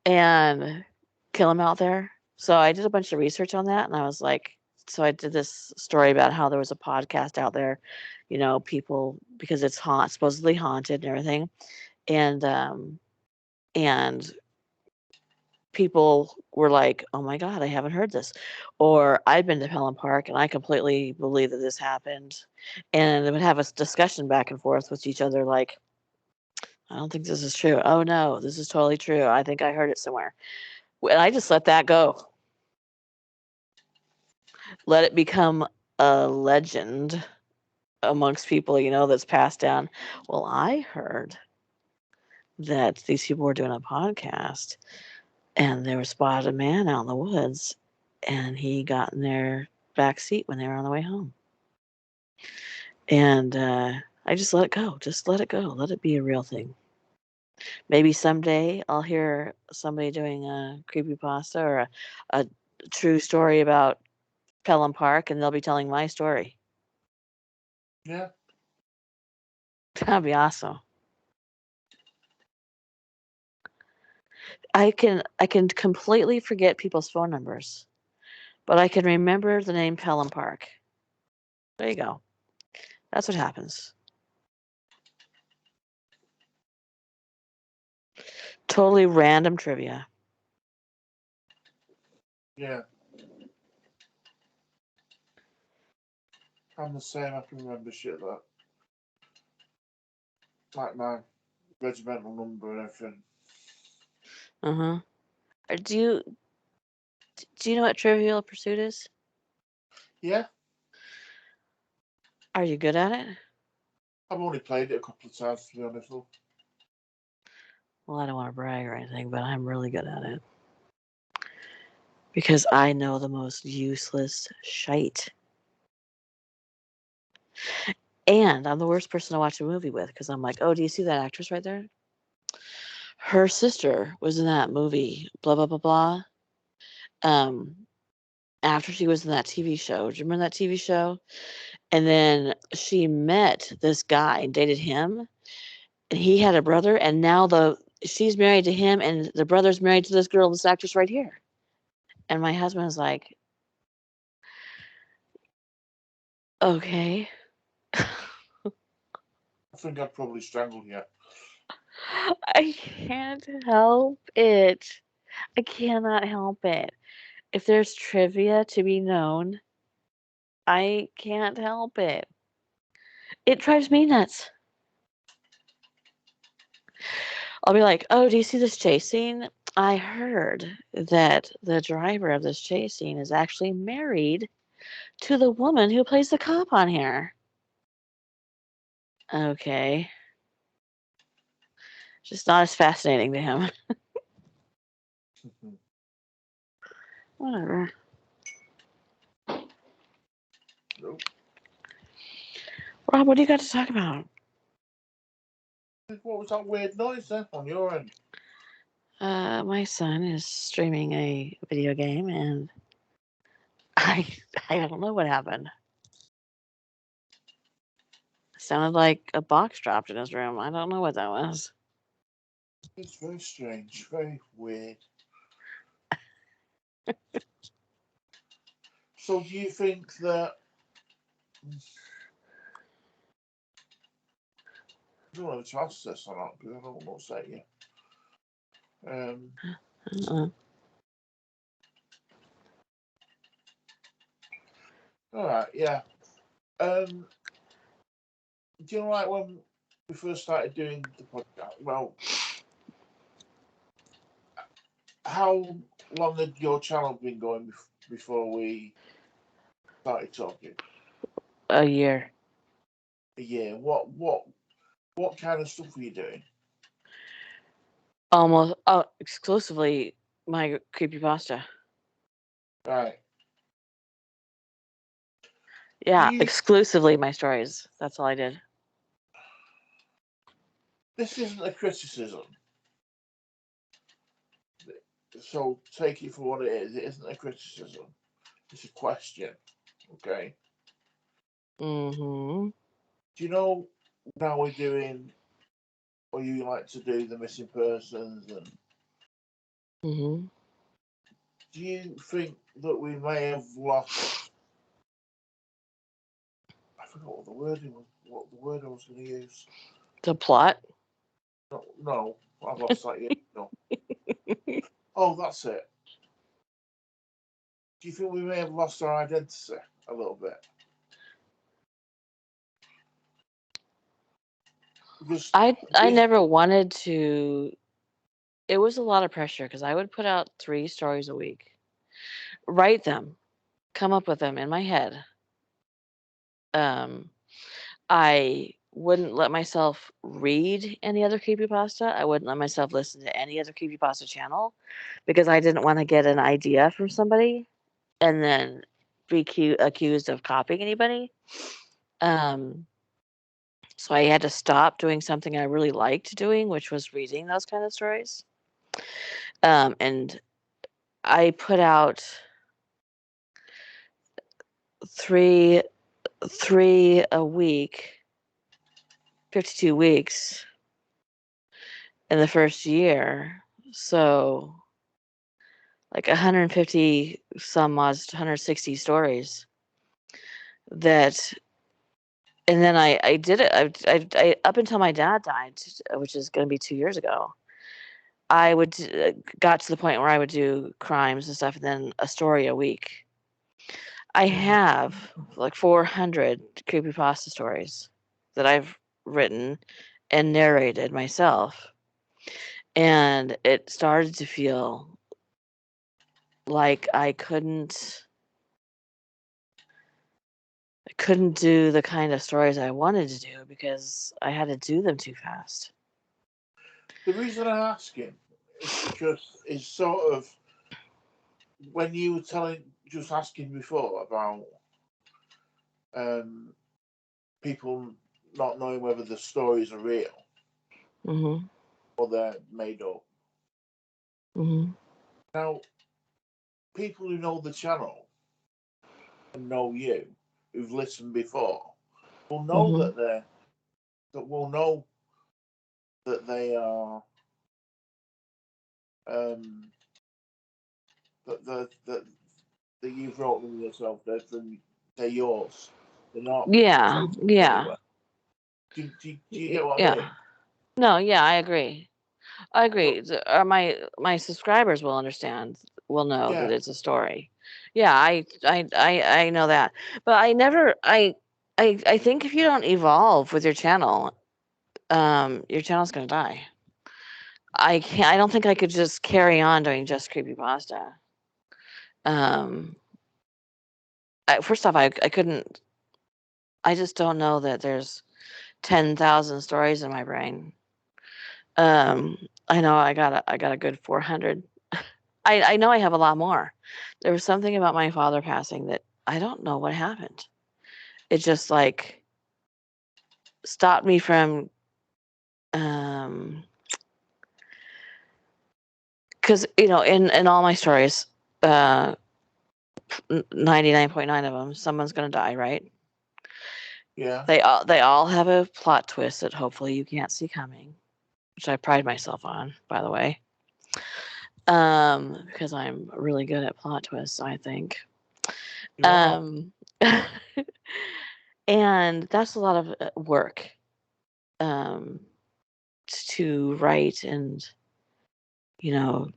Speaker 1: and kill them out there. So I did a bunch of research on that and I was like, so I did this story about how there was a podcast out there, people, because it's supposedly haunted and everything. And people were like, "Oh my god, I haven't heard this," or "I've been to Pelham Park and I completely believe that this happened," and they would have a discussion back and forth with each other, like, "I don't think this is true. Oh no, this is totally true. I think I heard it somewhere," and I just let that go. Let it become a legend amongst people, that's passed down. Well, I heard that these people were doing a podcast and they were spotted a man out in the woods and he got in their back seat when they were on the way home. And I just let it go. Just let it go. Let it be a real thing. Maybe someday I'll hear somebody doing a creepypasta or a true story about Pelham Park and they'll be telling my story.
Speaker 2: Yeah.
Speaker 1: That'd be awesome. I can completely forget people's phone numbers, but I can remember the name Pelham Park. There you go. That's what happens. Totally random trivia.
Speaker 2: Yeah. I'm the same. I can remember shit like my regimental number and everything.
Speaker 1: Uh-huh. Do you know what Trivial Pursuit is?
Speaker 2: Yeah.
Speaker 1: Are you good at it?
Speaker 2: I've only played it a couple of times, to be honest.
Speaker 1: Well, I don't want to brag or anything, but I'm really good at it. Because I know the most useless shite. And I'm the worst person to watch a movie with because I'm like, oh, do you see that actress right there? Her sister was in that movie, blah, blah, blah, blah. Um, After she was in that TV show. Do you remember that TV show? And then she met this guy and dated him. And he had a brother. And now she's married to him and the brother's married to this girl, this actress right here. And my husband was like, okay.
Speaker 2: I think I'd probably strangle you.
Speaker 1: I can't help it. I cannot help it. If there's trivia to be known, I can't help it. It drives me nuts. I'll be like, "Oh, do you see this chase scene?" I heard that the driver of this chase scene is actually married to the woman who plays the cop on here. Okay. Just not as fascinating to him. Whatever.
Speaker 2: Nope.
Speaker 1: Rob, what do you got to talk about?
Speaker 2: What was that weird noise then on your end?
Speaker 1: My son is streaming a video game, and I I don't know what happened. It sounded like a box dropped in his room. I don't know what that was.
Speaker 2: It's very strange, very weird. So do you think that I don't know if to ask this or not because I don't know what to say yet. All right, yeah. Do you know, like when we first started doing the podcast? Well, how long had your channel been going before we started talking?
Speaker 1: A year.
Speaker 2: A year. What kind of stuff were you doing?
Speaker 1: Almost exclusively my creepypasta.
Speaker 2: Right.
Speaker 1: Yeah, exclusively my stories. That's all I did.
Speaker 2: This isn't a criticism. So take it for what it is. It isn't a criticism. It's a question. Okay.
Speaker 1: Mm-hmm.
Speaker 2: Do you know now we're doing, or you like to do the missing persons, and
Speaker 1: Mm-hmm.
Speaker 2: do you think that we may have lost? I forgot what the wording was. What the word I was going to use?
Speaker 1: The plot.
Speaker 2: No, I've lost that yet. No. Oh, that's it. Do you think we may have lost our identity a little bit? Because
Speaker 1: I never wanted to. It was a lot of pressure because I would put out 3 stories a week, write them, come up with them in my head. I wouldn't let myself read any other creepypasta. I wouldn't let myself listen to any other creepypasta channel because I didn't want to get an idea from somebody and then be accused of copying anybody. So I had to stop doing something I really liked doing, which was reading those kind of stories. And I put out three a week, 52 weeks in the first year. So like 150 some odd, 160 stories that, and then I did it. I up until my dad died, which is going to be 2 years ago. I would got to the point where I would do crimes and stuff, and then a story a week. I have like 400 creepypasta stories that I've written and narrated myself, and it started to feel like I couldn't do the kind of stories I wanted to do because I had to do them too fast.
Speaker 2: the reason I'm asking is because it's sort of when you were just asking before about people not knowing whether the stories are real or they're made up. Now, people who know the channel and know you, who've listened before, will know that they are that you've wrote them yourself. They're yours. They're not.
Speaker 1: Yeah, yeah.
Speaker 2: Anywhere. Do you get what I mean?
Speaker 1: No, yeah, I agree. My subscribers will understand, will know that it's a story. Yeah, I know that. But I never I think if you don't evolve with your channel, your channel's gonna die. I can't. I don't think I could just carry on doing just creepypasta. Um, first off, I couldn't. I just don't know that there's 10,000 stories in my brain. I know I got a good 400. I know I have a lot more. There was something about my father passing that I don't know what happened. It just like stopped me from um because in all my stories, 99.9 of them, someone's gonna die, right?
Speaker 2: Yeah.
Speaker 1: They all have a plot twist that hopefully you can't see coming, which I pride myself on, by the way. Because I'm really good at plot twists, I think.
Speaker 2: You are.
Speaker 1: Um, and that's a lot of work um, to write and you know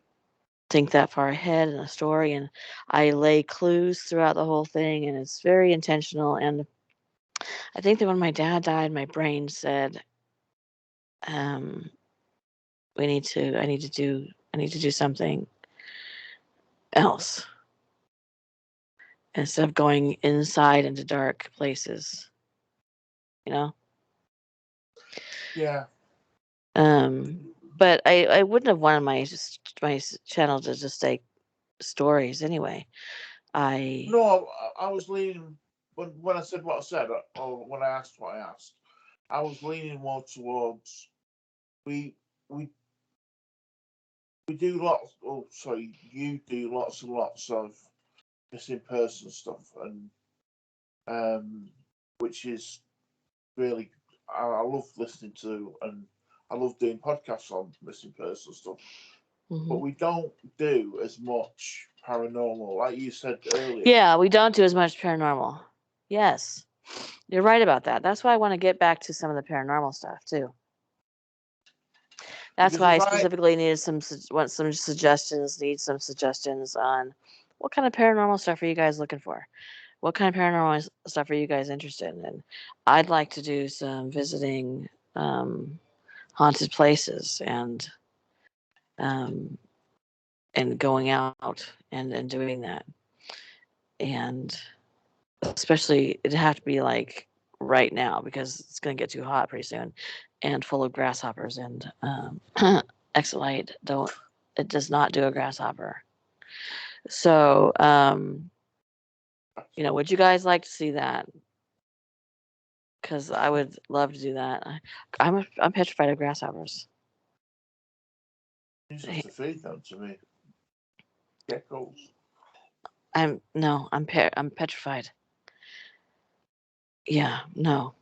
Speaker 1: think that far ahead in a story, and I lay clues throughout the whole thing, and it's very intentional. And I think that when my dad died, my brain said, um, "We need to. I need to do something else instead of going inside into dark places." You know.
Speaker 2: Yeah.
Speaker 1: But I wouldn't have wanted my channel to just say stories anyway. I
Speaker 2: No, I was leaning when I said what I said, or when I asked what I asked. I was leaning more towards we we we do lots. Oh, sorry, you do lots and lots of missing person stuff, and which is really I love listening to, and I love doing podcasts on missing person stuff. But
Speaker 1: Mhm.
Speaker 2: we don't do as much paranormal, like you said earlier.
Speaker 1: Yeah, we don't do as much paranormal. Yes, you're right about that. That's why I want to get back to some of the paranormal stuff too. That's
Speaker 2: Because
Speaker 1: why
Speaker 2: if
Speaker 1: I
Speaker 2: I
Speaker 1: specifically needed want some suggestions. Need some suggestions on what kind of paranormal stuff are you guys looking for? What kind of paranormal stuff are you guys interested in? I'd like to do some visiting um, haunted places um, and going out and doing that. And especially it'd have to be like right now because it's going to get too hot pretty soon and full of grasshoppers and Exolite don't it does not do a grasshopper. So would you guys like to see that? Because I would love to do that. I'm petrified of grasshoppers.
Speaker 2: used to feed them to me, geckos.
Speaker 1: I'm no, I'm petrified. Yeah, no.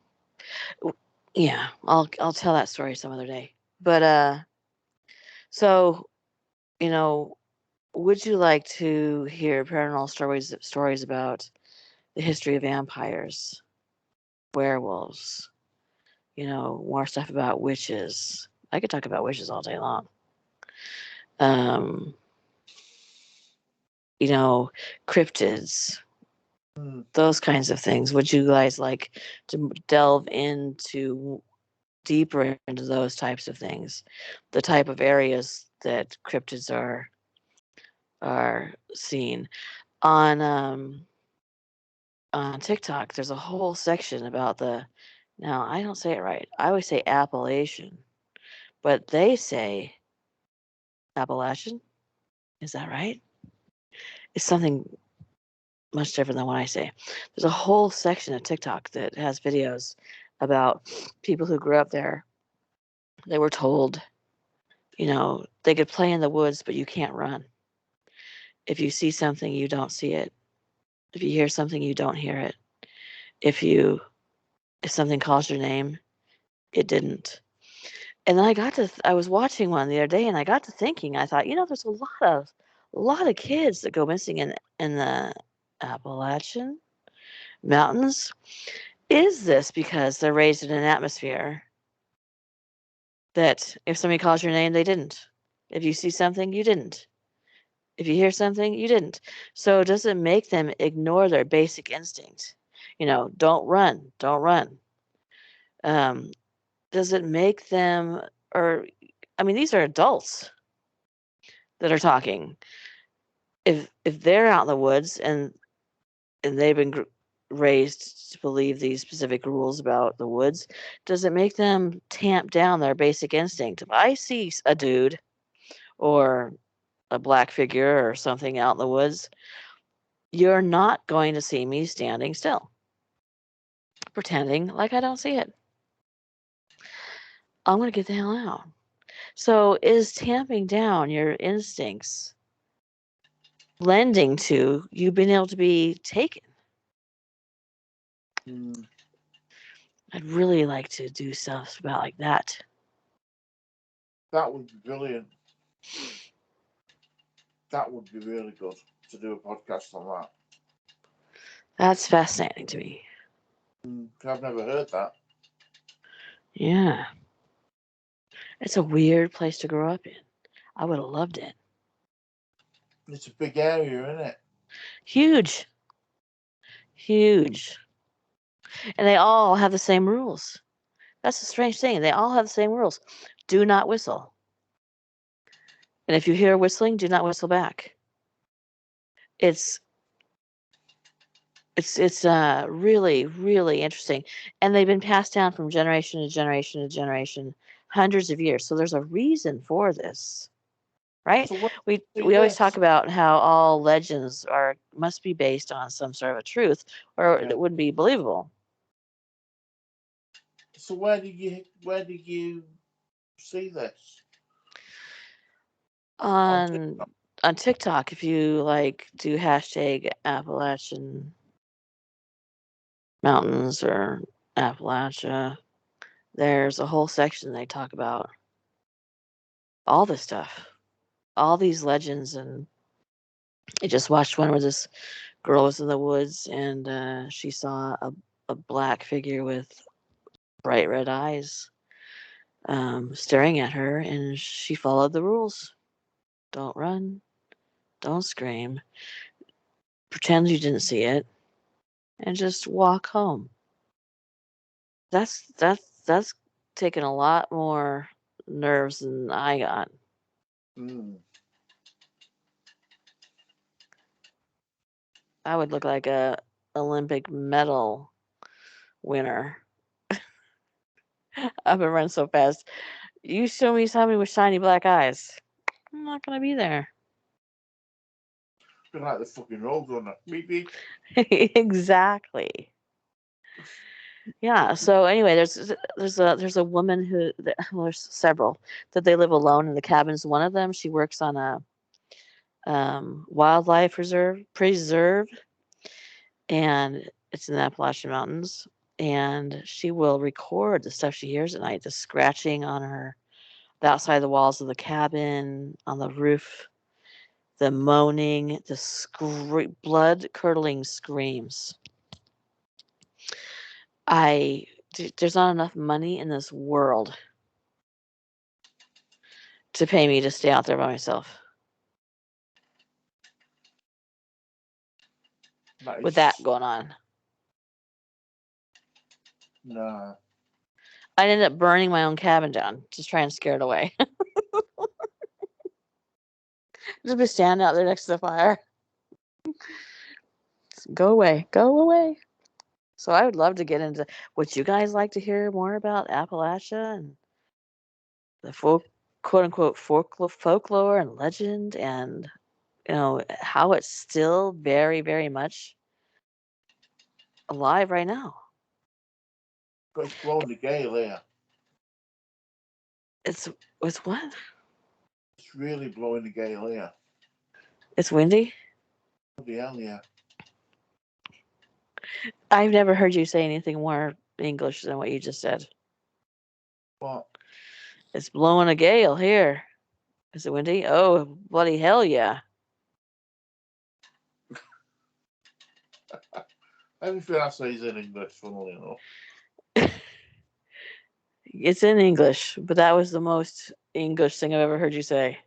Speaker 1: Yeah, I'll tell that story some other day. But so you know, would you like to hear paranormal stories about the history of vampires, werewolves? More stuff about witches. I could talk about witches all day long. Um, you know, cryptids,
Speaker 2: Hmm.
Speaker 1: those kinds of things. Would you guys like to delve into deeper into those types of things? The type of areas that cryptids are seen on TikTok. There's a whole section about the. Now I don't say it right. I always say Appalachian, but they say Appalachian. Is that right? It's something much different than what I say. There's a whole section of TikTok that has videos about people who grew up there. They were told, they could play in the woods, but you can't run. If you see something, you don't see it. If you hear something, you don't hear it. If you if something calls your name, it didn't. And then I was watching one the other day, and I got to thinking. I thought, there's a lot of kids that go missing in the Appalachian Mountains. Is this because they're raised in an atmosphere that if somebody calls your name, they didn't? If you see something, you didn't. If you hear something, you didn't. So does it make them ignore their basic instinct? Don't run, don't run. Um, does it make them, or I mean, these are adults that are talking. If they're out in the woods and they've been raised to believe these specific rules about the woods, does it make them tamp down their basic instinct? If I see a dude or a black figure or something out in the woods, you're not going to see me standing still, pretending like I don't see it. I'm going to get the hell out. So, is tamping down your instincts lending to you being able to be taken? I'd really like to do stuff about like that.
Speaker 2: That would be brilliant. That would be really good to do a podcast on that.
Speaker 1: That's fascinating to me.
Speaker 2: I've never heard that.
Speaker 1: Yeah. It's a weird place to grow up in. I would have loved it.
Speaker 2: It's a big area, isn't it?
Speaker 1: Huge. Huge. And they all have the same rules. That's a strange thing. They all have the same rules. Do not whistle. And if you hear whistling, do not whistle back. It's really, really interesting. And they've been passed down from generation to generation to generation, hundreds of years. So there's a reason for this. Right?
Speaker 2: So
Speaker 1: We always talk about how all legends must be based on some sort of a truth, or it wouldn't be believable.
Speaker 2: So where did you see this?
Speaker 1: On TikTok, if you do hashtag Appalachian Mountains or Appalachia, there's a whole section they talk about all this stuff, all these legends. And I just watched one where this girl was in the woods and she saw a black figure with bright red eyes staring at her, and she followed the rules. Don't run, don't scream, pretend you didn't see it, and just walk home. That's taken a lot more nerves than I got. I would look like a Olympic medal winner. I've been running so fast. You show me somebody with shiny black eyes, I'm not gonna be there.
Speaker 2: Be like the fucking Roadrunner. Beep beep.
Speaker 1: Exactly. Yeah. So anyway, there's a woman who well, there's several that they live alone in the cabins. One of them, she works on a wildlife preserve, and it's in the Appalachian Mountains. And she will record the stuff she hears at night, the scratching on the outside of the walls of the cabin, on the roof, the moaning, the blood curdling screams. There's not enough money in this world to pay me to stay out there by myself with that going on.
Speaker 2: Nah.
Speaker 1: I'd end up burning my own cabin down, just trying to scare it away. Just be standing out there next to the fire. Go away, go away. So I would love to get into. Would you guys like to hear more about Appalachia and the quote unquote folklore and legend, and how it's still very, very much alive right now?
Speaker 2: But it's blowing the gale here.
Speaker 1: It's what?
Speaker 2: It's really blowing the gale here.
Speaker 1: It's windy?
Speaker 2: Bloody hell, yeah.
Speaker 1: I've never heard you say anything more English than what you just said.
Speaker 2: What?
Speaker 1: It's blowing a gale here. Is it windy? Oh, bloody hell, yeah.
Speaker 2: Everything I say is in English, funnily enough.
Speaker 1: It's in English, but that was the most English thing I've ever heard you say.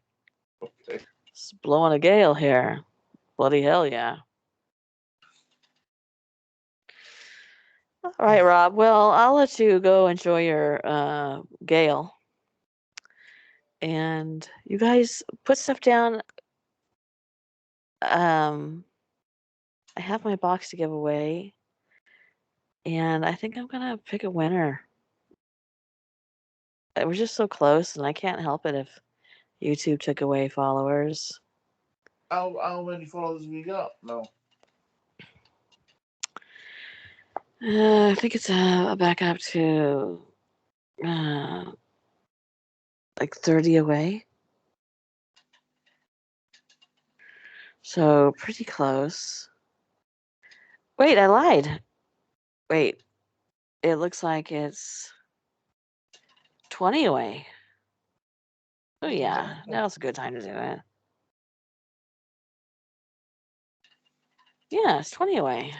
Speaker 2: Okay.
Speaker 1: It's blowing a gale here. Bloody hell, yeah. All right, Rob. Well, I'll let you go enjoy your gale. And you guys put stuff down. I have my box to give away, and I think I'm gonna pick a winner. We're just so close, and I can't help it if YouTube took away followers.
Speaker 2: How many followers have you got? No.
Speaker 1: I think it's back up to like 30 away. So pretty close. Wait, I lied. Wait, it looks like it's 20 away. Oh yeah, now's a good time to do it. Yeah, it's 20 away.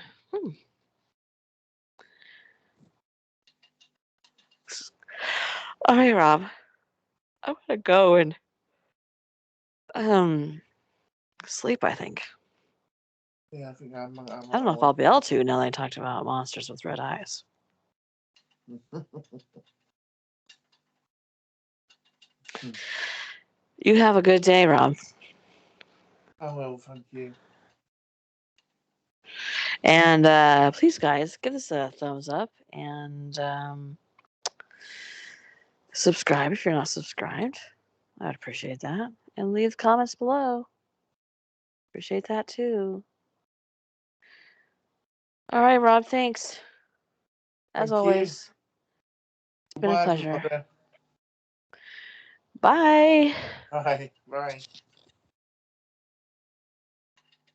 Speaker 1: All right, Rob. I'm gonna go and sleep, I think.
Speaker 2: Yeah, I think I'm
Speaker 1: I don't know if I'll be able to now that I talked about monsters with red eyes. You have a good day, Rob.
Speaker 2: I will, thank you.
Speaker 1: And please, guys, give us a thumbs up and subscribe if you're not subscribed. I'd appreciate that. And leave comments below. Appreciate that too. All right, Rob, thanks. As
Speaker 2: Thank
Speaker 1: always, it's been a
Speaker 2: Goodbye,
Speaker 1: pleasure.
Speaker 2: everybody.
Speaker 1: Bye.
Speaker 2: Bye. Bye.